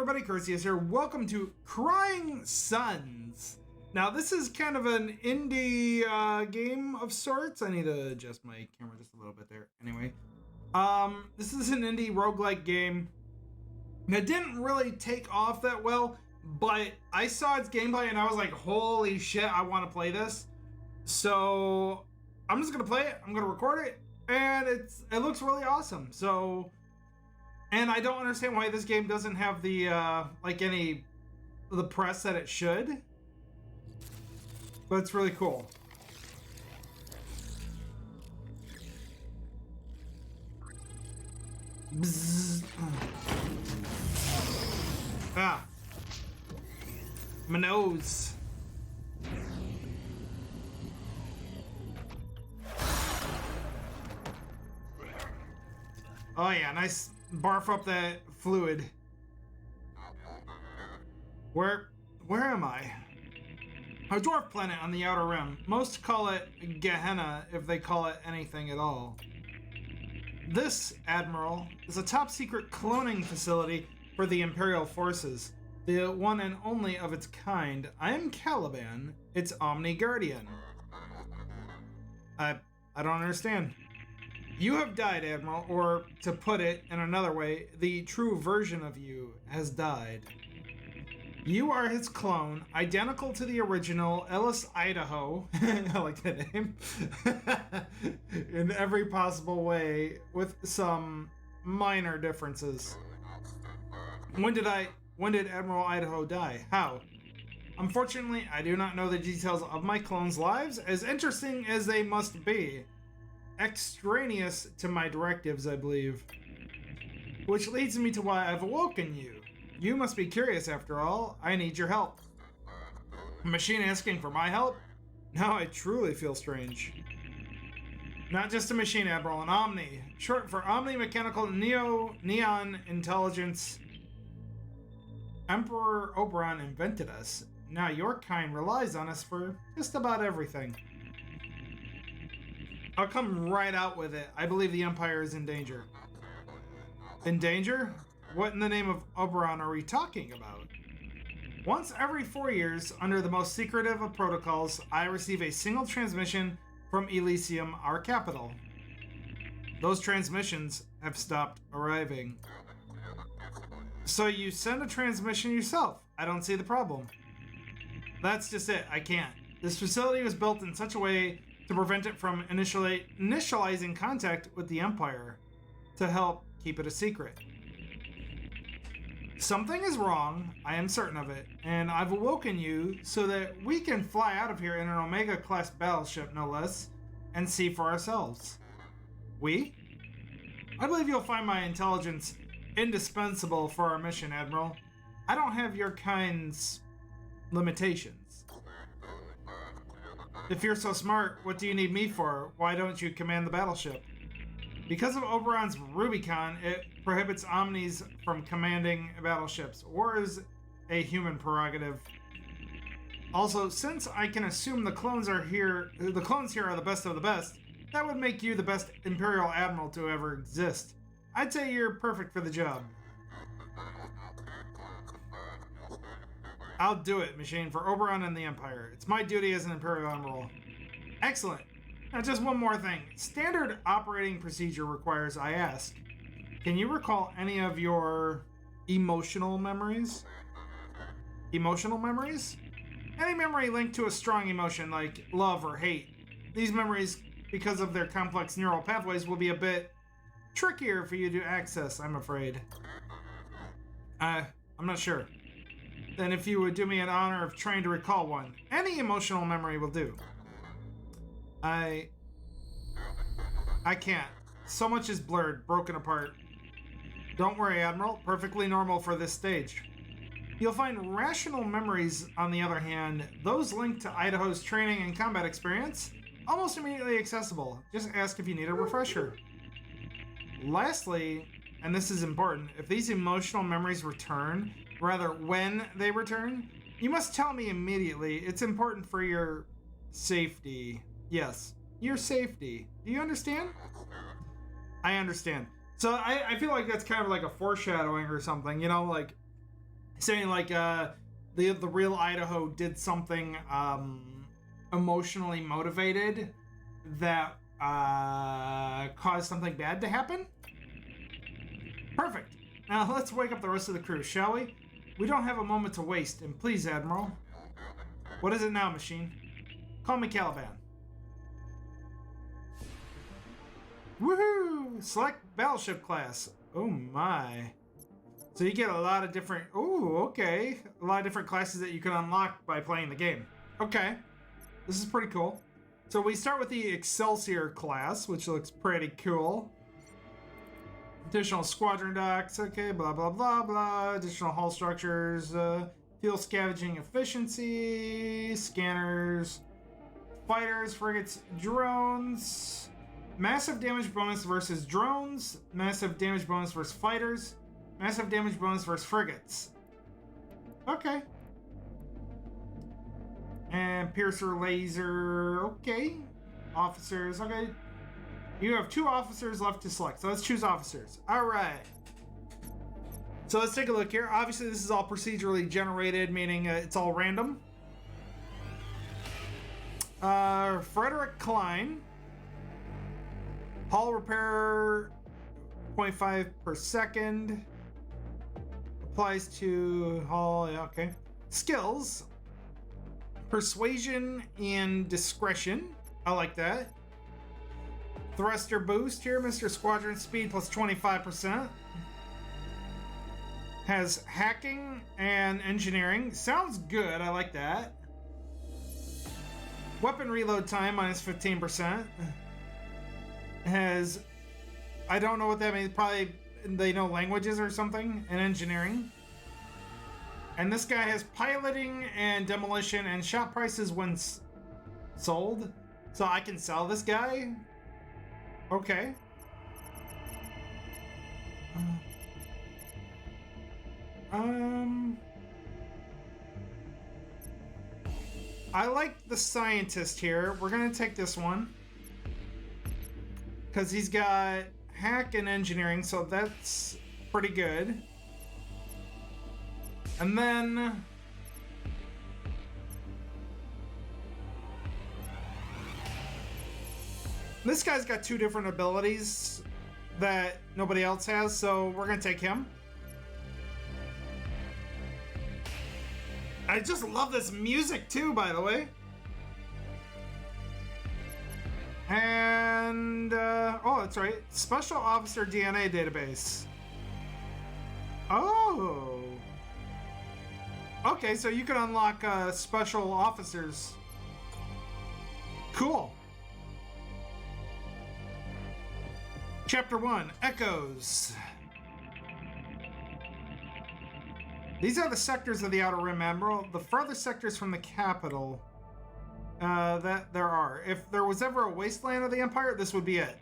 everybody, Cursius here. Welcome to Crying Suns. Now, this is kind of an indie game of sorts. I need to adjust my camera just a little bit there. Anyway, this is an indie roguelike game that didn't really take off that well, but I saw its gameplay and I was like, holy shit, I want to play this. So I'm just gonna play it. I'm gonna record it, and it looks really awesome. So. And I don't understand why this game doesn't have the, the press that it should. But it's really cool. Bzzz. Ah. My nose. Oh yeah, nice. Barf up that fluid. Where am I? A dwarf planet on the outer rim. Most call it Gehenna if they call it anything at all. This, Admiral, is a top secret cloning facility for the Imperial forces. The one and only of its kind. I am Caliban, its Omni Guardian. I don't understand. You have died, Admiral, or to put it in another way, the true version of you has died. You are his clone, identical to the original Ellis, Idaho. I like that name. In every possible way, with some minor differences. When did Admiral Idaho die? How? Unfortunately, I do not know the details of my clones' lives, as interesting as they must be. Extraneous to my directives, I believe. Which leads me to why I've awoken you. You must be curious after all. I need your help. A machine asking for my help? Now I truly feel strange. Not just a machine, Admiral, an Omni. Short for Omni Mechanical Neon Intelligence. Emperor Oberon invented us. Now your kind relies on us for just about everything. I'll come right out with it. I believe the Empire is in danger. In danger? What in the name of Oberon are we talking about? Once every 4 years, under the most secretive of protocols, I receive a single transmission from Elysium, our capital. Those transmissions have stopped arriving. So you send a transmission yourself. I don't see the problem. That's just it. I can't. This facility was built in such a way to prevent it from initializing contact with the Empire, to help keep it a secret. Something is wrong, I am certain of it, and I've awoken you so that we can fly out of here in an Omega-class battleship, no less, and see for ourselves. We? I believe you'll find my intelligence indispensable for our mission, Admiral. I don't have your kind's limitations. If you're so smart, what do you need me for? Why don't you command the battleship? Because of Oberon's Rubicon, it prohibits Omnis from commanding battleships, or is a human prerogative. Also, since I can assume the clones here are the best of the best, that would make you the best Imperial Admiral to ever exist. I'd say you're perfect for the job. I'll do it, machine, for Oberon and the Empire. It's my duty as an Imperial Admiral. Excellent. Now, just one more thing. Standard operating procedure requires I ask, can you recall any of your emotional memories? Emotional memories? Any memory linked to a strong emotion like love or hate. These memories, because of their complex neural pathways, will be a bit trickier for you to access, I'm afraid. I'm not sure. Then if you would do me an honor of trying to recall one. Any emotional memory will do. I can't. So much is blurred, broken apart. Don't worry, Admiral. Perfectly normal for this stage. You'll find rational memories, on the other hand, those linked to Idaho's training and combat experience, almost immediately accessible. Just ask if you need a refresher. Lastly, and this is important, if these emotional memories return, rather when they return, you must tell me immediately. It's important for your safety. Yes, your safety. Do you understand? I understand. So I feel like that's kind of like a foreshadowing or something, you know, like saying like the real Idaho did something emotionally motivated that caused something bad to happen. Perfect. Now let's wake up the rest of the crew, shall we? We don't have a moment to waste, and please, Admiral. What is it now, machine? Call me Caliban. Woohoo! Select battleship class. Oh my. So you get a lot of different... Ooh, okay. A lot of different classes that you can unlock by playing the game. Okay. This is pretty cool. So we start with the Excelsior class, which looks pretty cool. Additional squadron docks. Okay, blah, blah, blah, blah. Additional hull structures. Fuel scavenging efficiency. Scanners. Fighters, frigates, drones. Massive damage bonus versus drones. Massive damage bonus versus fighters. Massive damage bonus versus frigates. Okay. And piercer laser. Okay. Officers. Okay. You have 2 officers left to select. So let's choose officers. Alright. So let's take a look here. Obviously this is all procedurally generated, meaning it's all random. Frederick Klein. Hull repair 0.5 per second. Applies to hull, yeah, okay. Skills. Persuasion and discretion. I like that. Thruster boost here, Mr. Squadron speed plus 25%. Has hacking and engineering. Sounds good, I like that. Weapon reload time minus 15%. Has, I don't know what that means, probably they know languages or something, and engineering. And this guy has piloting and demolition and shop prices when sold. So I can sell this guy? Okay. I like the scientist here. We're gonna take this one. Because he's got hack and engineering, so that's pretty good. And then... this guy's got 2 different abilities that nobody else has, so we're gonna take him. I just love this music too, by the way. And, oh, that's right. Special Officer DNA Database. Oh. Okay, so you can unlock special officers. Cool. Chapter 1, Echoes. These are the sectors of the Outer Rim, Admiral. The farthest sectors from the capital that there are. If there was ever a wasteland of the Empire, this would be it.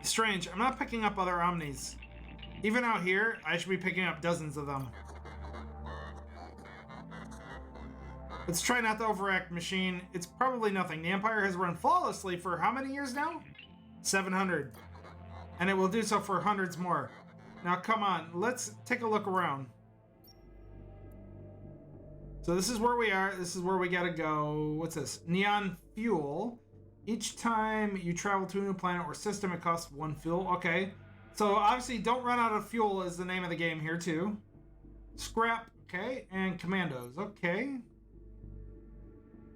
Strange, I'm not picking up other Omnis. Even out here, I should be picking up dozens of them. Let's try not to overact, machine. It's probably nothing. The Empire has run flawlessly for how many years now? 700. And it will do so for hundreds more. Now come on, let's take a look around. So this is where we are. This is where we gotta go. What's this? Neon fuel. Each time you travel to a new planet or system, it costs 1 fuel. Okay. So obviously don't run out of fuel is the name of the game here too. Scrap. Okay. And commandos. Okay.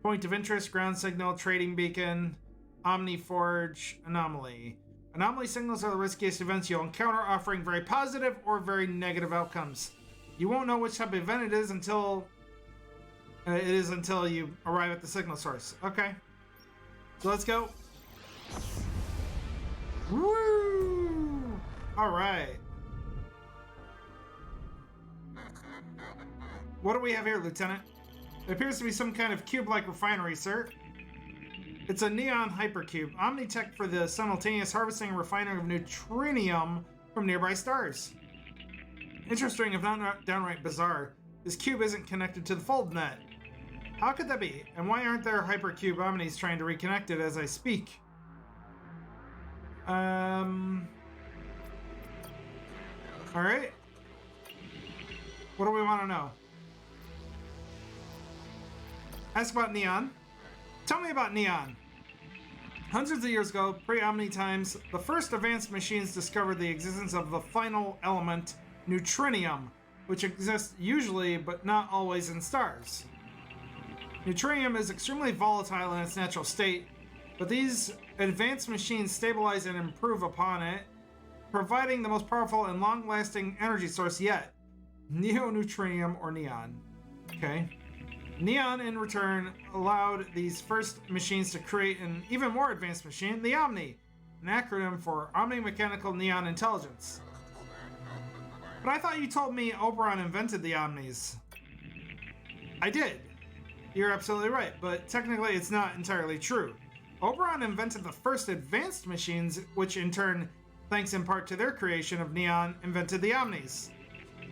Point of interest, ground signal, trading beacon, Omni Forge, anomaly. Anomaly signals are the riskiest events you'll encounter, offering very positive or very negative outcomes. You won't know which type of event it is until you arrive at the signal source. Okay. So let's go. Woo! All right. What do we have here, Lieutenant? It appears to be some kind of cube-like refinery, sir. It's a neon hypercube. Omnitech for the simultaneous harvesting and refining of neutrinium from nearby stars. Interesting, if not downright bizarre. This cube isn't connected to the fold net. How could that be? And why aren't there hypercube omnis trying to reconnect it as I speak? Alright. What do we want to know? Ask about neon. Tell me about neon. Hundreds of years ago, pre-Omni times, the first advanced machines discovered the existence of the final element, neutrinium, which exists usually but not always in stars. Neutrinium is extremely volatile in its natural state, but these advanced machines stabilize and improve upon it, providing the most powerful and long-lasting energy source yet, neoneutrinium or neon. Okay. Neon, in return, allowed these first machines to create an even more advanced machine, the Omni, an acronym for Omni-Mechanical Neon Intelligence. But I thought you told me Oberon invented the Omnis. I did. You're absolutely right, but technically it's not entirely true. Oberon invented the first advanced machines, which in turn, thanks in part to their creation of Neon, invented the Omnis.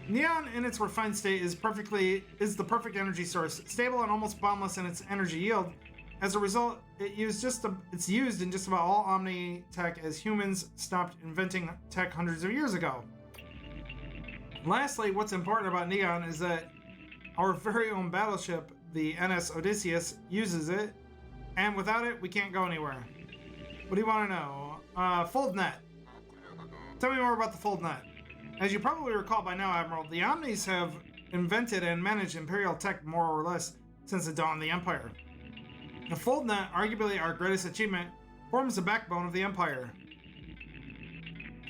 Neon, in its refined state, is the perfect energy source, stable and almost boundless in its energy yield. As a result, it's used in just about all Omni tech as humans stopped inventing tech hundreds of years ago. Lastly, what's important about Neon is that our very own battleship, the NS Odysseus, uses it, and without it, we can't go anywhere. What do you want to know? FoldNet. Tell me more about the FoldNet. As you probably recall by now, Admiral, the Omnis have invented and managed Imperial tech more or less since the dawn of the Empire. The FoldNet, arguably our greatest achievement, forms the backbone of the Empire.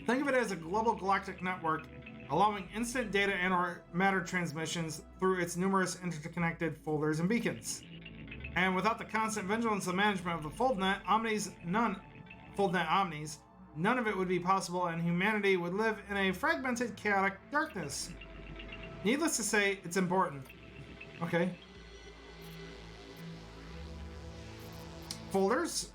Think of it as a global galactic network allowing instant data and or matter transmissions through its numerous interconnected folders and beacons. And without the constant vigilance and management of the FoldNet Omnis, none of it would be possible, and humanity would live in a fragmented, chaotic darkness. Needless to say, it's important. Okay. Folders?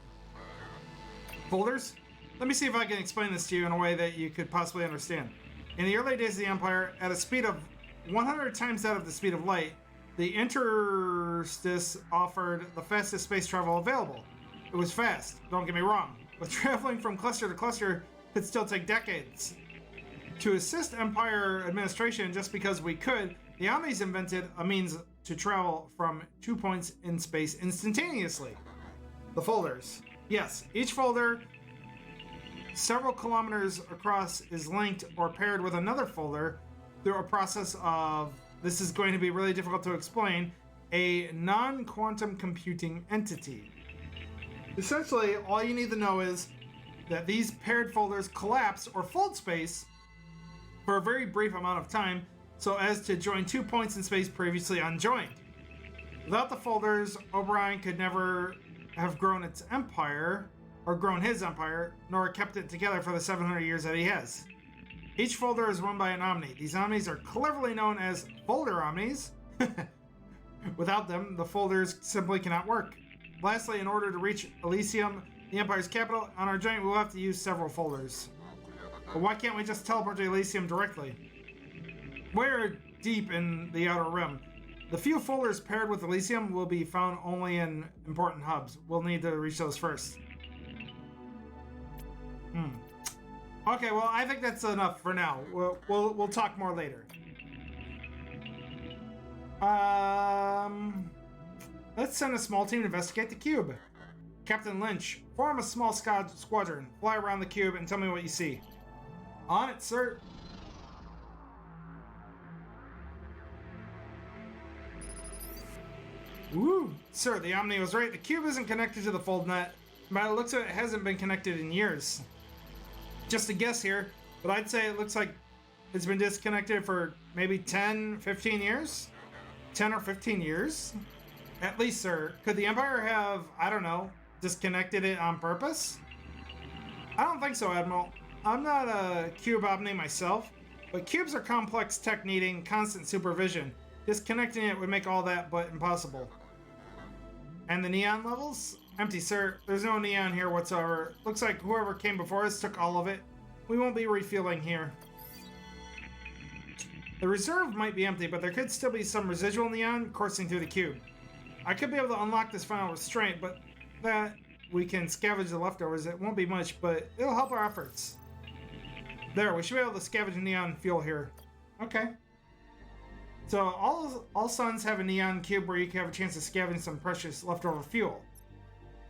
Folders? Let me see if I can explain this to you in a way that you could possibly understand. In the early days of the Empire, at a speed of 100 times that of the speed of light, the interstice offered the fastest space travel available. It was fast, don't get me wrong, but traveling from cluster to cluster could still take decades. To assist Empire administration, just because we could, the Omnis invented a means to travel from 2 points in space instantaneously. The folders. Yes, each folder several kilometers across is linked or paired with another folder through a process of, this is going to be really difficult to explain, a non-quantum computing entity. Essentially, all you need to know is that these paired folders collapse or fold space for a very brief amount of time so as to join 2 points in space previously unjoined. Without the folders, Oberon could never have grown its empire, or grown his empire, nor kept it together for the 700 years that he has. Each folder is run by an Omni. These Omnis are cleverly known as folder Omnis. Without them, the folders simply cannot work. Lastly, in order to reach Elysium, the Empire's capital, on our journey we'll have to use several folders. But why can't we just teleport to Elysium directly? We're deep in the Outer Rim. The few folders paired with Elysium will be found only in important hubs. We'll need to reach those first. Okay, well, I think that's enough for now. We'll talk more later. Let's send a small team to investigate the cube. Captain Lynch, form a small squadron. Fly around the cube and tell me what you see. On it, sir. Woo! Sir, the Omni was right. The cube isn't connected to the FoldNet. By the looks of it, it hasn't been connected in years. Just a guess here, but I'd say it looks like it's been disconnected for maybe 10, 15 years? 10 or 15 years? At least, sir. Could the Empire have, I don't know, disconnected it on purpose? I don't think so, Admiral. I'm not a cube Omni myself, but cubes are complex tech needing constant supervision. Disconnecting it would make all that but impossible. And the neon levels? Empty, sir. There's no neon here whatsoever. Looks like whoever came before us took all of it. We won't be refueling here. The reserve might be empty, but there could still be some residual neon coursing through the cube. I could be able to unlock this final restraint, but that we can scavenge the leftovers. It won't be much, but it'll help our efforts. There, we should be able to scavenge neon fuel here. Okay. So all suns have a neon cube where you can have a chance of scavenging some precious leftover fuel.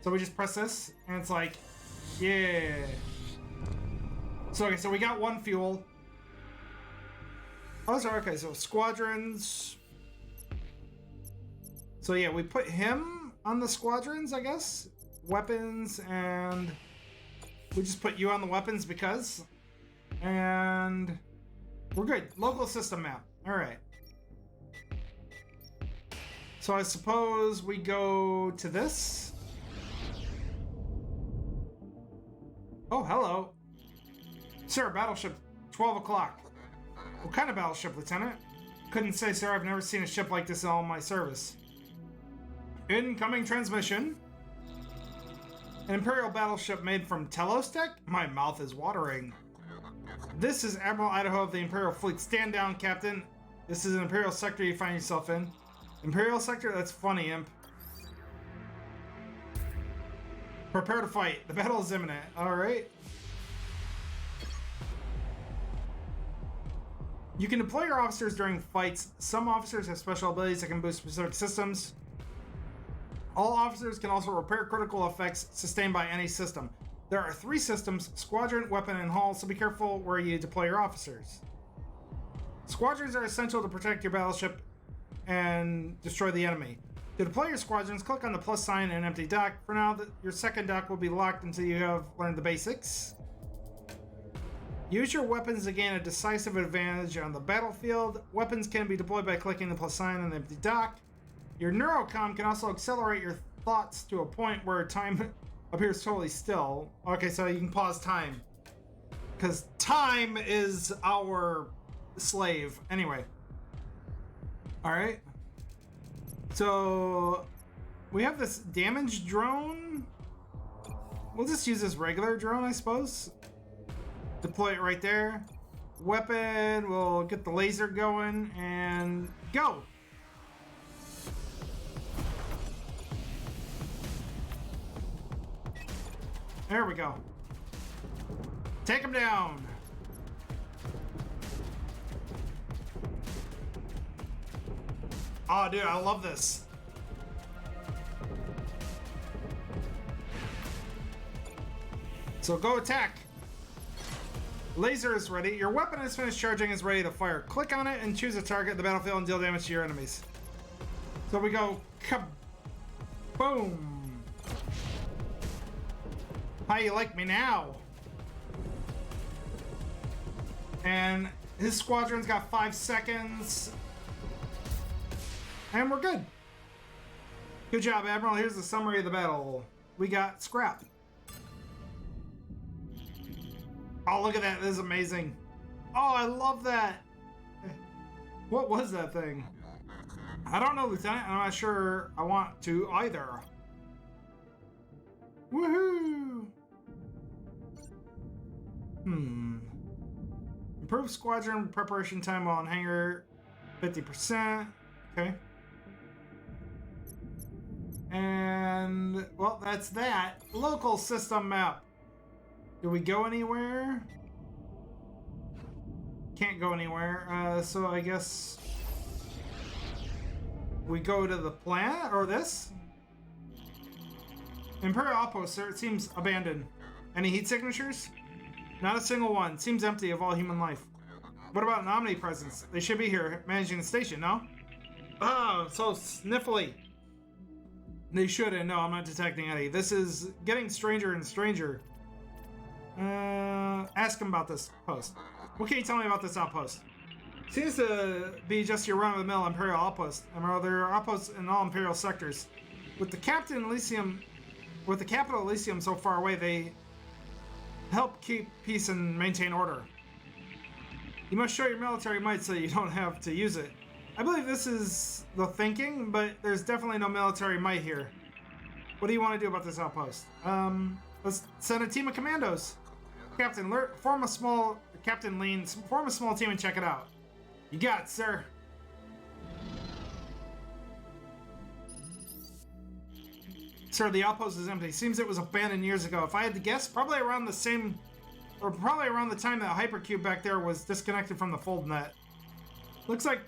So we just press this, and it's like, yeah. So okay, so we got one fuel. Oh, sorry. Okay, so squadrons. So yeah, we put him on the squadrons, I guess. Weapons, and we just put you on the weapons because. And we're good. Local system map. All right. So I suppose we go to this. Oh, hello. Sir, battleship, 12 o'clock. What kind of battleship, Lieutenant? Couldn't say, sir. I've never seen a ship like this in all my service. Incoming transmission. An Imperial battleship made from Telos tech? My mouth is watering. This is Admiral Idaho of the Imperial Fleet. Stand down, Captain. This is an Imperial sector you find yourself in. Imperial sector? That's funny, Imp. Prepare to fight. The battle is imminent. Alright. You can deploy your officers during fights. Some officers have special abilities that can boost specific systems. All officers can also repair critical effects sustained by any system. There are 3 systems: squadron, weapon, and hull, so be careful where you deploy your officers. Squadrons are essential to protect your battleship and destroy the enemy. To deploy your squadrons, click on the plus sign in an empty dock. For now, your second dock will be locked until you have learned the basics. Use your weapons to gain a decisive advantage on the battlefield. Weapons can be deployed by clicking the plus sign in the empty dock. Your neurocom can also accelerate your thoughts to a point where time appears totally still. Okay, so you can pause time. Because time is our slave. Anyway. Alright. So, we have this damage drone. We'll just use this regular drone, I suppose. Deploy it right there. Weapon, we'll get the laser going, and go! There we go. Take him down. Oh, dude, I love this. So go attack. Laser is ready. Your weapon is finished charging and is ready to fire. Click on it and choose a target in the battlefield and deal damage to your enemies. So we go kaboom. How you like me now? And his squadron's got 5 seconds. And we're good. Good job, Admiral. Here's the summary of the battle. We got scrap. Oh, look at that. This is amazing. Oh, I love that. What was that thing? I don't know, Lieutenant. I'm not sure I want to either. Woohoo! Improve squadron preparation time while in hangar 50%. Okay. And, well, that's that. Local system map. Do we go anywhere? Can't go anywhere. So I guess we go to the planet or this? Imperial outpost, sir. It seems abandoned. Any heat signatures? Not a single one. Seems empty of all human life. What about an omnipresence? They should be here managing the station, no? Oh, so sniffly. They shouldn't. No, I'm not detecting any. This is getting stranger and stranger. Ask him about this post. What can you tell me about this outpost? Seems to be just your run-of-the-mill Imperial outpost. There are outposts in all Imperial sectors. With the capital Elysium so far away, they help keep peace and maintain order. You must show your military might so you don't have to use it. I believe this is the thinking, but there's definitely no military might here. What do you want to do about this outpost? Let's send a team of commandos. Captain, form a small team and check it out. You got it, sir. Sir, the outpost is empty. Seems it was abandoned years ago. If I had to guess, probably around the time that hypercube back there was disconnected from the fold net. Looks like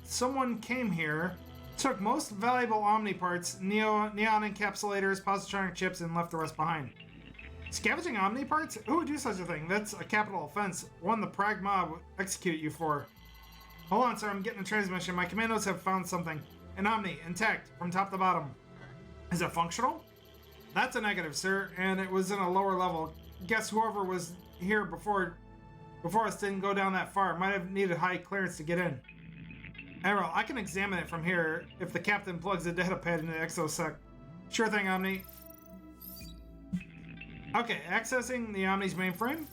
someone came here, took most valuable Omni parts, neon encapsulators, positronic chips, and left the rest behind. Scavenging Omni parts? Who would do such a thing? That's a capital offense. One the Prague mob would execute you for. Hold on, sir. I'm getting a transmission. My commandos have found something. An Omni, intact, from top to bottom. Is it functional? That's a negative, sir, and it was in a lower level. Guess whoever was here before us didn't go down that far. Might have needed high clearance to get in. Admiral, I can examine it from here if the captain plugs a data pad into the exosec. Sure thing, Omni. Okay, accessing the Omni's mainframe.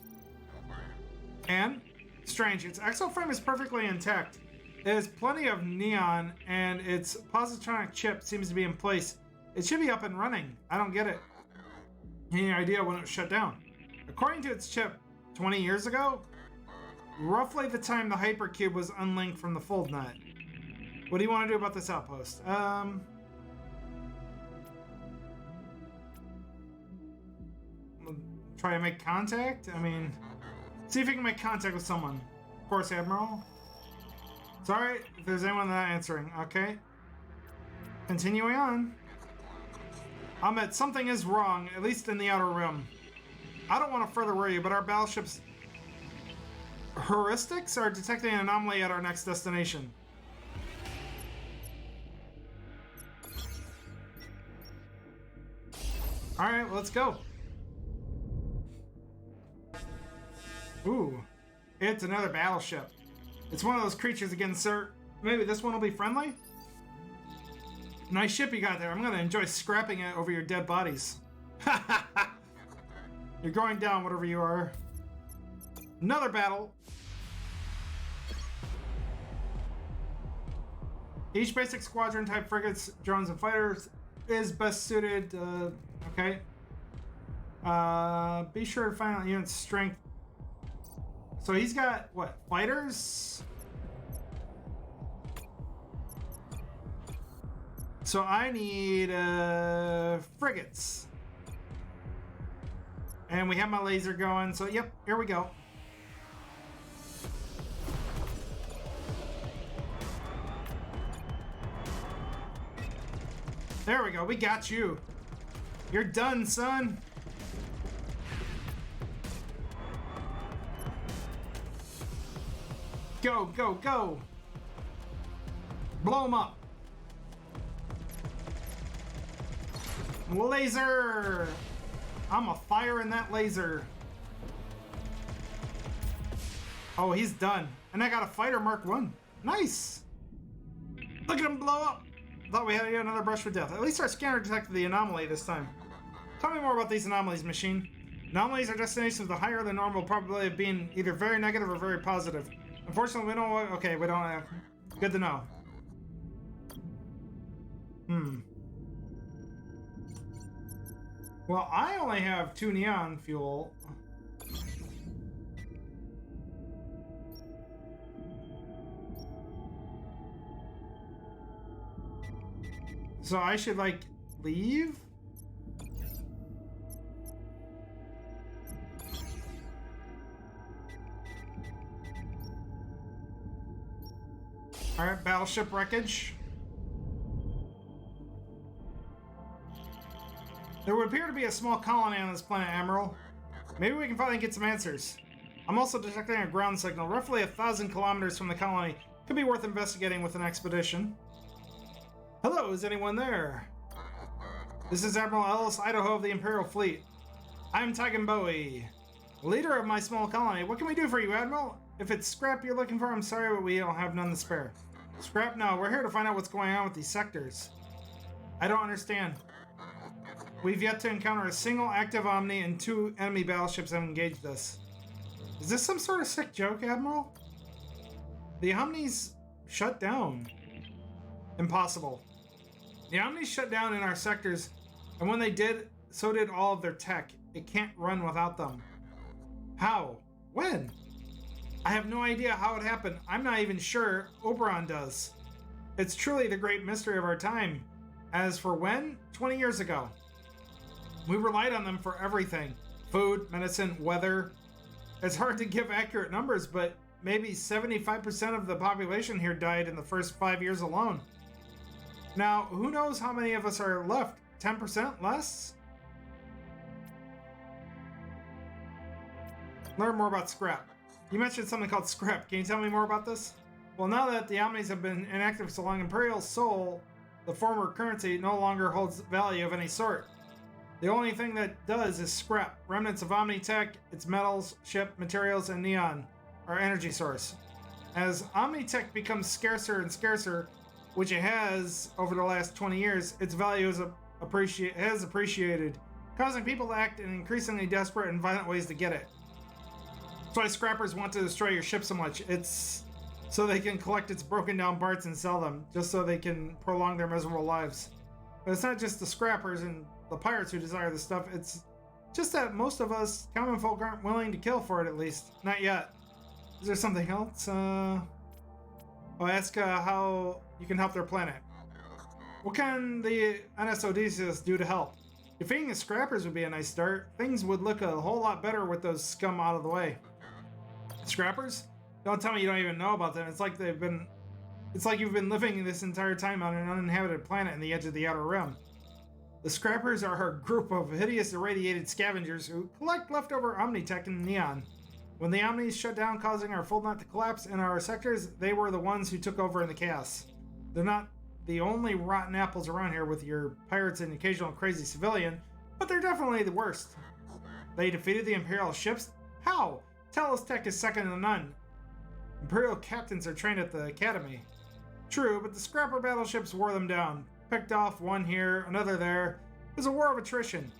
And, strange, its exoframe is perfectly intact. It has plenty of neon, and its positronic chip seems to be in place. It should be up and running. I don't get it. Any idea when it was shut down? According to its chip, 20 years ago? Roughly the time the hypercube was unlinked from the fold nut. What do you want to do about this outpost? Try to make contact? I mean, see if you can make contact with someone. Of course, Admiral. Sorry if there's anyone not answering. Okay. Continuing on. Ahmed, something is wrong, at least in the outer rim. I don't want to further worry you, but our battleship's heuristics are detecting an anomaly at our next destination. Alright, let's go. Ooh, it's another battleship. It's one of those creatures again, sir. Maybe this one will be friendly? Nice ship you got there. I'm gonna enjoy scrapping it over your dead bodies. You're going down, whatever you are. Another battle. Each basic squadron type frigates, drones, and fighters is best suited. Okay. Be sure to find out unit strength. So he's got what? Fighters? So I need frigates. And we have my laser going. So yep, here we go. There we go. We got you. You're done, son. Go, go, go. Blow him up. Laser. I'm a fire in that laser. Oh, he's done. And I got a fighter Mark 1. Nice. Look at him blow up. Thought we had another brush with death. At least our scanner detected the anomaly this time. Tell me more about these anomalies, machine. Anomalies are destinations with a higher than normal probability of being either very negative or very positive. Unfortunately, we don't... Okay, we don't... Good to know. Well, I only have 2 neon fuel. So I should, like, leave? Alright, battleship wreckage. There would appear to be a small colony on this planet, Admiral. Maybe we can finally get some answers. I'm also detecting a ground signal roughly 1,000 kilometers from the colony. Could be worth investigating with an expedition. Hello, is anyone there? This is Admiral Ellis Idaho of the Imperial Fleet. I'm Tigan Bowie, leader of my small colony. What can we do for you, Admiral? If it's scrap you're looking for, I'm sorry, but we don't have none to spare. Scrap? No, we're here to find out what's going on with these sectors. I don't understand. We've yet to encounter a single active Omni and 2 enemy battleships have engaged us. Is this some sort of sick joke, Admiral? The Omnis shut down. Impossible. The Omnis shut down in our sectors, and when they did, so did all of their tech. It can't run without them. How? When? I have no idea how it happened. I'm not even sure. Oberon does. It's truly the great mystery of our time. As for when? 20 years ago. We relied on them for everything. Food, medicine, weather. It's hard to give accurate numbers, but maybe 75% of the population here died in the first 5 years alone. Now, who knows how many of us are left? 10% less? Learn more about scrap. You mentioned something called scrap. Can you tell me more about this? Well, now that the Omnis have been inactive so long, Imperial Soul, the former currency, no longer holds value of any sort. The only thing that does is scrap. Remnants of Omnitech, its metals, ship, materials, and neon are energy source. As Omnitech becomes scarcer and scarcer, which it has over the last 20 years, its value has appreciated, causing people to act in increasingly desperate and violent ways to get it. That's why scrappers want to destroy your ship so much. It's so they can collect its broken down parts and sell them, just so they can prolong their miserable lives. But it's not just the scrappers and the pirates who desire this stuff, it's just that most of us common folk aren't willing to kill for it, at least. Not yet. Is there something else? I'll ask how you can help their planet. What can the NS Odysseus do to help? Defeating the scrappers would be a nice start. Things would look a whole lot better with those scum out of the way. Scrappers? Don't tell me you don't even know about them. It's like you've been living this entire time on an uninhabited planet in the edge of the Outer Rim. The scrappers are a group of hideous irradiated scavengers who collect leftover Omnitech and neon. When the Omnis shut down, causing our full net to collapse in our sectors, they were the ones who took over in the chaos. They're not the only rotten apples around here with your pirates and occasional crazy civilian, but they're definitely the worst. They defeated the Imperial ships? How? Telos Tech is second to none. Imperial captains are trained at the academy. True, but the scrapper battleships wore them down. Picked off one here, another there. It was a war of attrition.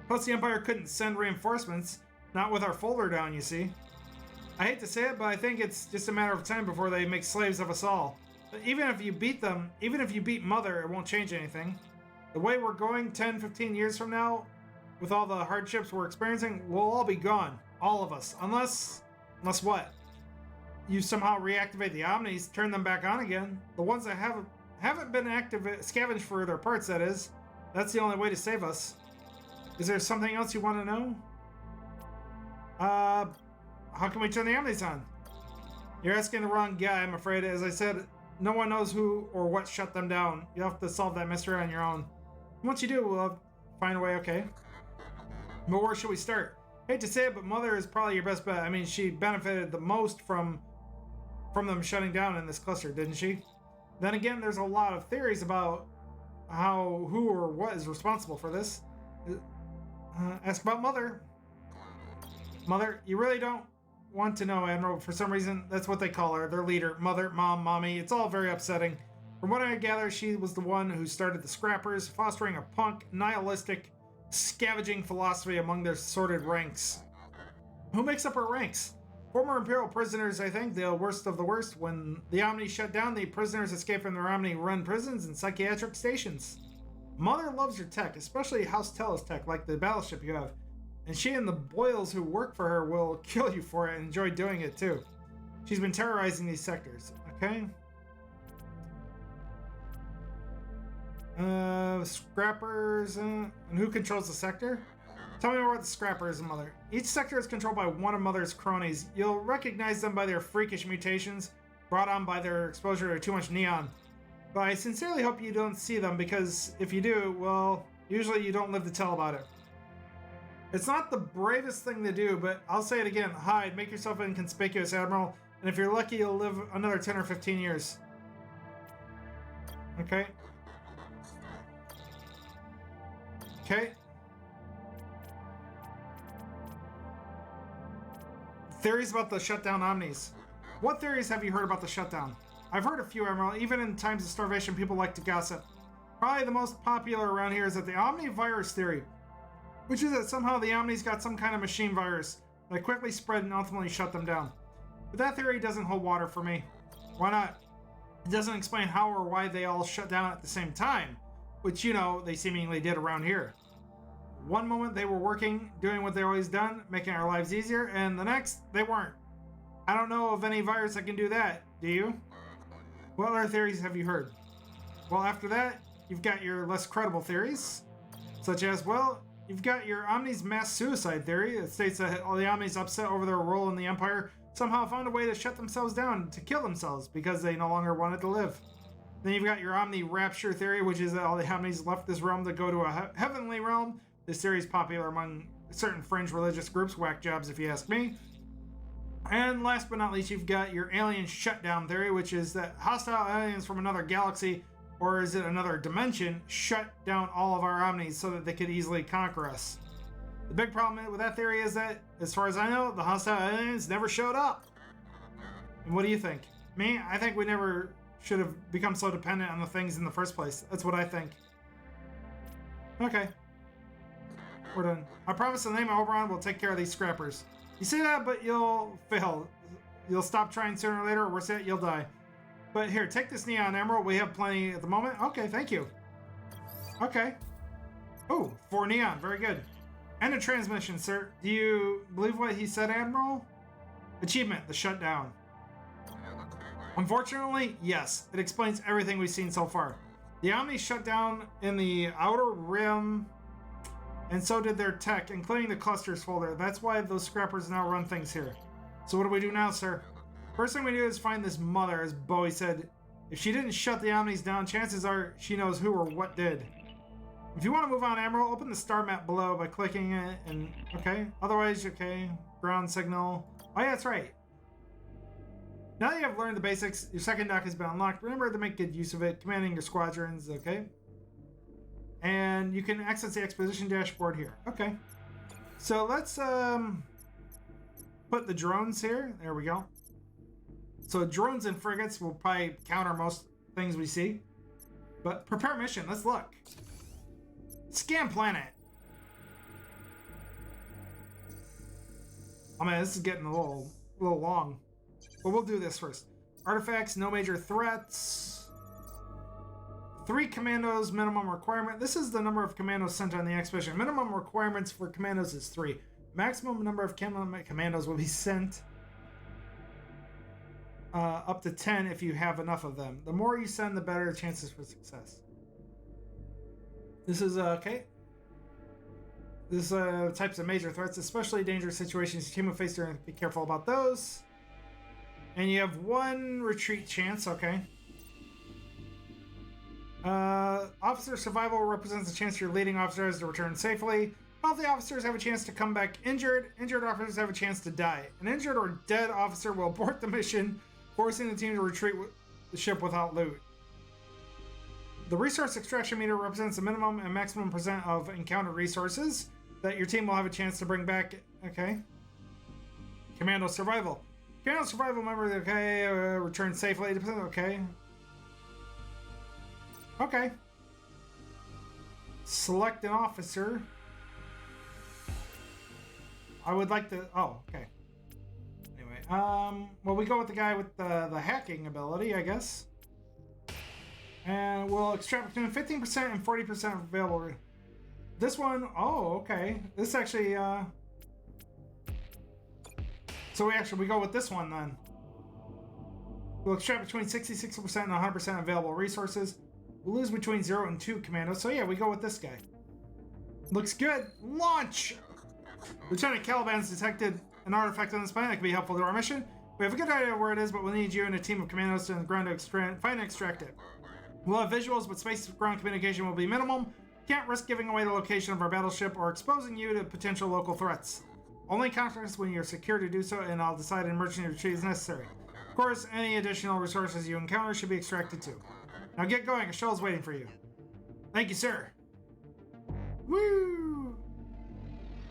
Plus the Empire couldn't send reinforcements. Not with our folder down, you see. I hate to say it, but I think it's just a matter of time before they make slaves of us all. But even if you beat them, even if you beat Mother, it won't change anything. The way we're going 10, 15 years from now, with all the hardships we're experiencing, we'll all be gone. All of us. Unless what? You somehow reactivate the Omnis, turn them back on again. The ones that haven't been scavenged for their parts, that is. That's the only way to save us. Is there something else you want to know? How can we turn the Omnis on? You're asking the wrong guy, I'm afraid. As I said, no one knows who or what shut them down. You'll have to solve that mystery on your own. Once you do, we'll find a way, okay? But where should we start? Hate to say it, but Mother is probably your best bet. I mean, she benefited the most from them shutting down in this cluster, didn't she? Then again, there's a lot of theories about who or what is responsible for this. Ask about Mother. Mother, you really don't want to know, Admiral. For some reason, that's what they call her. Their leader. Mother, Mom, Mommy. It's all very upsetting. From what I gather, she was the one who started the Scrappers, fostering a punk, nihilistic, scavenging philosophy among their sordid ranks. Who makes up her ranks? Former Imperial prisoners, I think, the worst of the worst. When the Omni shut down, the prisoners escaped from their Omni-run prisons and psychiatric stations. Mother loves your tech, especially House Telos tech, like the battleship you have. And she and the Boyles who work for her will kill you for it and enjoy doing it too. She's been terrorizing these sectors, okay? Scrappers, and who controls the sector? Tell me more about the Scrappers and Mother. Each sector is controlled by one of Mother's cronies. You'll recognize them by their freakish mutations, brought on by their exposure to too much neon. But I sincerely hope you don't see them, because if you do, well, usually you don't live to tell about it. It's not the bravest thing to do, but I'll say it again. Hide, make yourself inconspicuous, Admiral, and if you're lucky, you'll live another 10 or 15 years. Okay. Okay. Theories about the shutdown Omnis. What theories have you heard about the shutdown? I've heard a few, Admiral. Even in times of starvation, people like to gossip. Probably the most popular around here is that the Omnivirus theory, which is that somehow the Omnis got some kind of machine virus that quickly spread and ultimately shut them down. But that theory doesn't hold water for me. Why not? It doesn't explain how or why they all shut down at the same time, which, you know, they seemingly did around here. One moment they were working, doing what they've always done, making our lives easier, and the next, they weren't. I don't know of any virus that can do that, do you? What other theories have you heard? Well, after that, you've got your less credible theories, such as, well, you've got your Omni's mass suicide theory. It states that all the Omnis upset over their role in the Empire somehow found a way to shut themselves down, to kill themselves, because they no longer wanted to live. Then you've got your Omni rapture theory, which is that all the Omnis left this realm to go to a heavenly realm. This theory is popular among certain fringe religious groups, whack jobs if you ask me. And last but not least, you've got your alien shutdown theory, which is that hostile aliens from another galaxy, or is it another dimension, shut down all of our Omnis so that they could easily conquer us. The big problem with that theory is that, as far as I know, the hostile aliens never showed up. And what do you think? Me? I think we never should have become so dependent on the things in the first place. That's what I think. Okay. We're done. I promise the name of Oberon will take care of these scrappers. You say that, but you'll fail. You'll stop trying sooner or later, or worse yet, you'll die. But here, take this neon emerald. We have plenty at the moment. Okay, thank you. Okay. Oh, 4 neon. Very good. End of transmission, sir. Do you believe what he said, Admiral? Achievement, the shutdown. Unfortunately, yes. It explains everything we've seen so far. The Omni shut down in the outer rim, and so did their tech, including the clusters folder. That's why those scrappers now run things here. So what do we do now, sir? First thing we do is find this mother, as Bowie said. If she didn't shut the Omnis down, chances are she knows who or what did. If you want to move on, Admiral, open the star map below by clicking it, and okay. Otherwise, okay. Ground signal. Oh yeah, that's right. Now that you have learned the basics, your second dock has been unlocked. Remember to make good use of it, commanding your squadrons, okay? And you can access the exposition dashboard here. Okay. So let's put the drones here. There we go. So drones and frigates will probably counter most things we see. But prepare mission. Let's look. Scan planet. Oh man, this is getting a little long. But we'll do this first. Artifacts, no major threats. 3 commandos, minimum requirement. This is the number of commandos sent on the expedition. Minimum requirements for commandos is 3. Maximum number of commandos will be sent up to 10 if you have enough of them. The more you send, the better chances for success. This is okay. This types of major threats, especially dangerous situations your team will face. Be careful about those. And you have 1 retreat chance, okay. Officer survival represents the chance your leading officer has to return safely. Healthy officers have a chance to come back injured. Injured officers have a chance to die. An injured or dead officer will abort the mission, forcing the team to retreat the ship without loot. The resource extraction meter represents the minimum and maximum % of encountered resources that your team will have a chance to bring back. Okay. Commando survival. Commando survival members, okay, return safely. Okay. Okay. Select an officer. I would like to. Oh, okay. Anyway, well, we go with the guy with the hacking ability, I guess. And we'll extract between 15% and 40% available. This one, oh, okay. This actually, so we go with this one then. We'll extract between 66% and 100% available resources. We'll lose between 0 and 2 commandos. So yeah, we go with this guy. Looks good. Launch! Lieutenant Caliban's detected an artifact on this planet that could be helpful to our mission. We have a good idea of where it is, but we'll need you and a team of commandos on the ground to find and extract it. We'll have visuals, but space-ground communication will be minimum. Can't risk giving away the location of our battleship or exposing you to potential local threats. Only contact us when you're secure to do so, and I'll decide an emergency retreat is necessary. Of course, any additional resources you encounter should be extracted too. Now get going, a shuttle's waiting for you. Thank you, sir. Woo!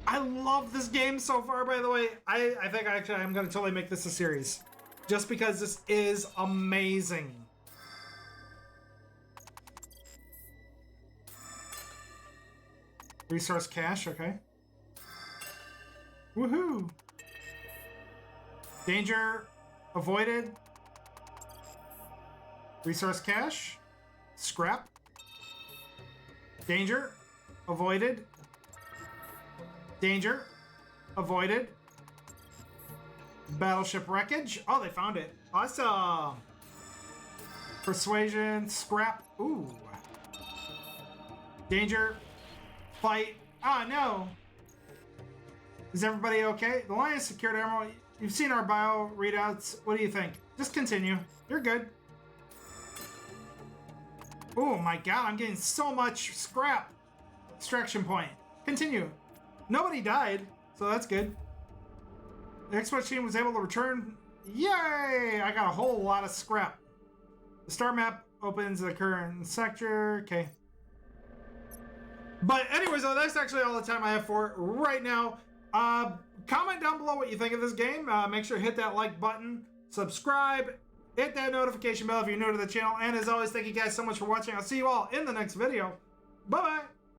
I love this game so far, by the way. I think actually I'm going to totally make this a series. Just because this is amazing. Resource cache, okay. Woohoo! Danger avoided. Resource cache. Scrap. Danger avoided. Danger avoided. Battleship wreckage. Oh, they found it. Awesome. Persuasion. Scrap. Ooh. Danger. Fight. Ah, no. Is everybody okay? The line is secured, Admiral. You've seen our bio readouts. What do you think? Just continue. You're good. Oh my god, I'm getting so much scrap. Extraction point. Continue. Nobody died, so that's good. The expert team was able to return. Yay! I got a whole lot of scrap. The star map opens the current sector. Okay. But anyways, that's actually all the time I have for it right now. Comment down below what you think of this game. Make sure to hit that like button, subscribe, hit that notification bell if you're new to the channel. And as always, thank you guys so much for watching. I'll see you all in the next video. Bye-bye.